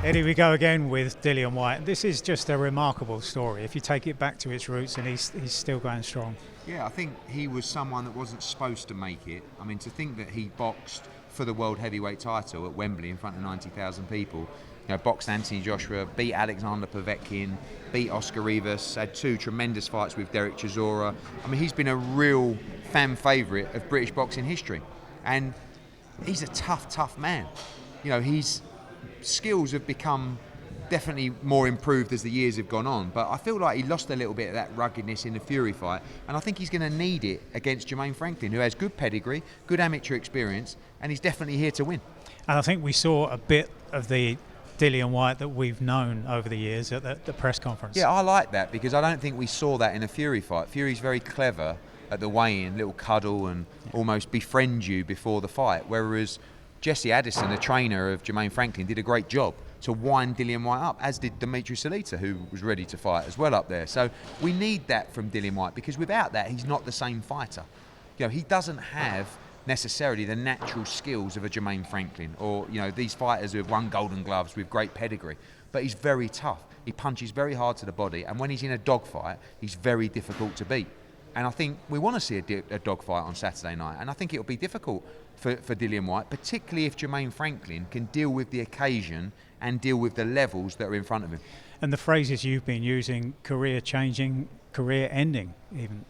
Eddie, we go again with Dillian Whyte. This is just a remarkable story. If you take it back to its roots, and he's still going strong. Yeah, I think he was someone that wasn't supposed to make it. I mean, to think that he boxed for the world heavyweight title at Wembley in front of 90,000 people, boxed Anthony Joshua, beat Alexander Povetkin, beat Oscar Rivas, had 2 tremendous fights with Derek Chisora. I mean, he's been a real fan favourite of British boxing history. And he's a tough man. His skills have become definitely more improved as the years have gone on, but I feel like he lost a little bit of that ruggedness in the Fury fight, and I think he's going to need it against Jermaine Franklin, who has good pedigree, good amateur experience, and he's definitely here to win. And I think we saw a bit of the Dillian Whyte that we've known over the years at the press conference. Yeah, I like that, because I don't think we saw that in a Fury fight. Fury's very clever at the weigh-in, little cuddle and almost befriend you before the fight, whereas Jesse Addison, the trainer of Jermaine Franklin, did a great job to wind Dillian Whyte up, as did Dimitri Salita, who was ready to fight as well up there. So we need that from Dillian Whyte, because without that, he's not the same fighter. He doesn't have necessarily the natural skills of a Jermaine Franklin or, these fighters who have won Golden Gloves with great pedigree. But he's very tough. He punches very hard to the body, and when he's in a dogfight, he's very difficult to beat. And I think we want to see a dogfight on Saturday night, and I think it'll be difficult for Dillian Whyte, particularly if Jermaine Franklin can deal with the occasion and deal with the levels that are in front of him. And the phrases you've been using, career-changing, career-ending, even,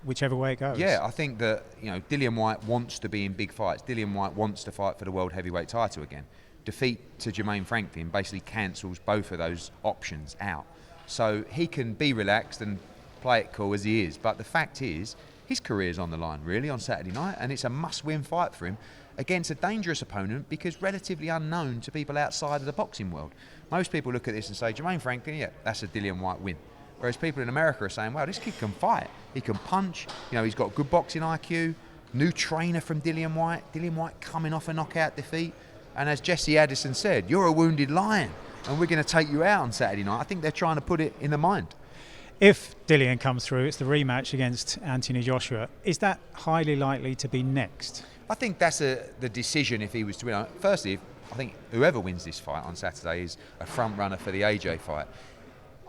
whichever way it goes. Yeah, I think that Dillian Whyte wants to be in big fights. Dillian Whyte wants to fight for the world heavyweight title again. Defeat to Jermaine Franklin basically cancels both of those options out. So he can be relaxed and play it cool as he is, but the fact is his career's on the line really on Saturday night, and it's a must-win fight for him against a dangerous opponent, because relatively unknown to people outside of the boxing world. Most people look at this and say, Jermaine Franklin, yeah, that's a Dillian Whyte win. Whereas people in America are saying, wow, this kid can fight, he can punch, he's got good boxing IQ, new trainer from Dillian Whyte coming off a knockout defeat, and as Jesse Addison said, you're a wounded lion and we're going to take you out on Saturday night. I think they're trying to put it in the mind. If Dillian comes through, it's the rematch against Anthony Joshua. Is that highly likely to be next? I think that's the decision if he was to win. Firstly, I think whoever wins this fight on Saturday is a front runner for the AJ fight.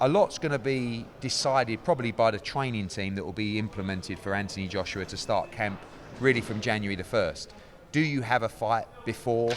A lot's going to be decided probably by the training team that will be implemented for Anthony Joshua to start camp really from January the 1st. Do you have a fight before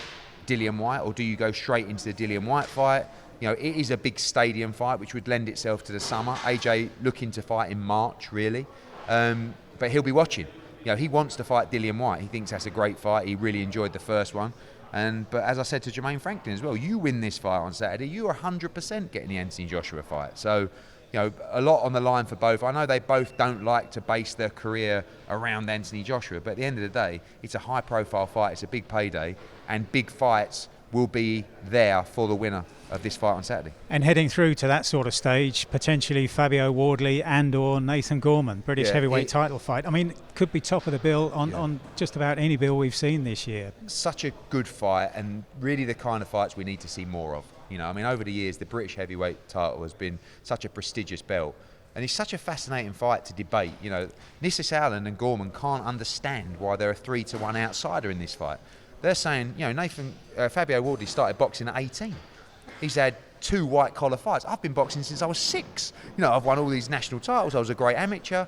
Dillian Whyte, or do you go straight into the Dillian Whyte fight? It is a big stadium fight which would lend itself to the summer. AJ looking to fight in March really, but he'll be watching. He wants to fight Dillian Whyte. He thinks that's a great fight. He really enjoyed the first one. But as I said to Jermaine Franklin as well, you win this fight on Saturday, you are 100% getting the Anthony Joshua fight. So, a lot on the line for both. I know they both don't like to base their career around Anthony Joshua, but at the end of the day, it's a high-profile fight. It's a big payday, and big fights will be there for the winner of this fight on Saturday. And heading through to that sort of stage, potentially Fabio Wardley and or Nathan Gorman, British heavyweight title fight. I mean, could be top of the bill on just about any bill we've seen this year. Such a good fight, and really the kind of fights we need to see more of. Over the years, the British heavyweight title has been such a prestigious belt, and it's such a fascinating fight to debate. Nissis Allen and Gorman can't understand why they're a 3-1 outsider in this fight. They're saying, Fabio Wardley started boxing at 18. He's had 2 white-collar fights. I've been boxing since I was 6. I've won all these national titles. I was a great amateur.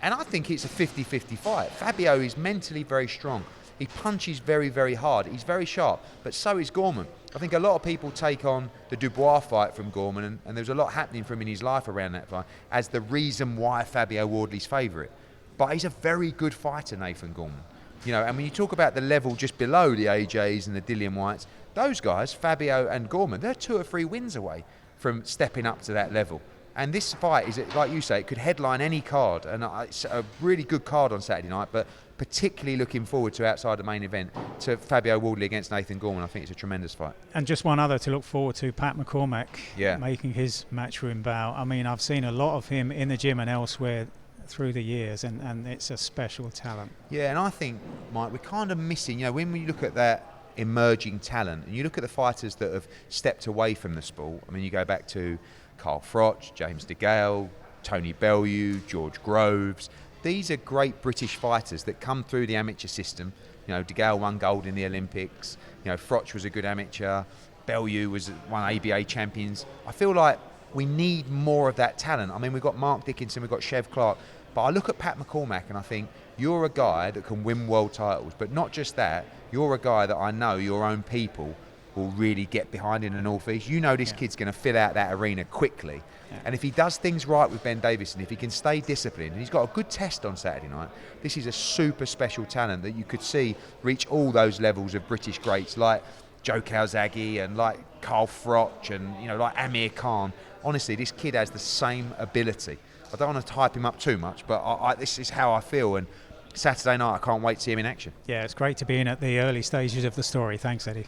And I think it's a 50-50 fight. Fabio is mentally very strong. He punches very, very hard. He's very sharp, but so is Gorman. I think a lot of people take on the Dubois fight from Gorman, and there's a lot happening for him in his life around that fight, as the reason why Fabio Wardley's favourite. But he's a very good fighter, Nathan Gorman. And when you talk about the level just below the AJs and the Dillian Whytes, those guys, Fabio and Gorman, they're 2 or 3 wins away from stepping up to that level. And this fight is, like you say, it could headline any card, and it's a really good card on Saturday night, but particularly looking forward to, outside the main event, to Fabio Wardley against Nathan Gorman. I think it's a tremendous fight. And just one other to look forward to, Pat McCormack making his matchroom bow. I mean, I've seen a lot of him in the gym and elsewhere through the years, and it's a special talent. Yeah, and I think, Mike, we're kind of missing, when we look at that emerging talent, and you look at the fighters that have stepped away from the sport. I mean, you go back to Carl Froch, James DeGale, Tony Bellew, George Groves. These are great British fighters that come through the amateur system. DeGale won gold in the Olympics. Froch was a good amateur. Bellew won ABA champions. I feel like we need more of that talent. I mean, we've got Mark Dickinson, we've got Chev Clark, but I look at Pat McCormack and I think, you're a guy that can win world titles, but not just that, you're a guy that I know your own people will really get behind in the North East. You know this kid's going to fill out that arena quickly. Yeah. And if he does things right with Ben Davison, if he can stay disciplined, and he's got a good test on Saturday night, this is a super special talent that you could see reach all those levels of British greats like Joe Calzaghe and like Carl Froch and, you know, like Amir Khan. Honestly, this kid has the same ability. I don't want to hype him up too much, but this is how I feel. And Saturday night, I can't wait to see him in action. Yeah, it's great to be in at the early stages of the story. Thanks, Eddie.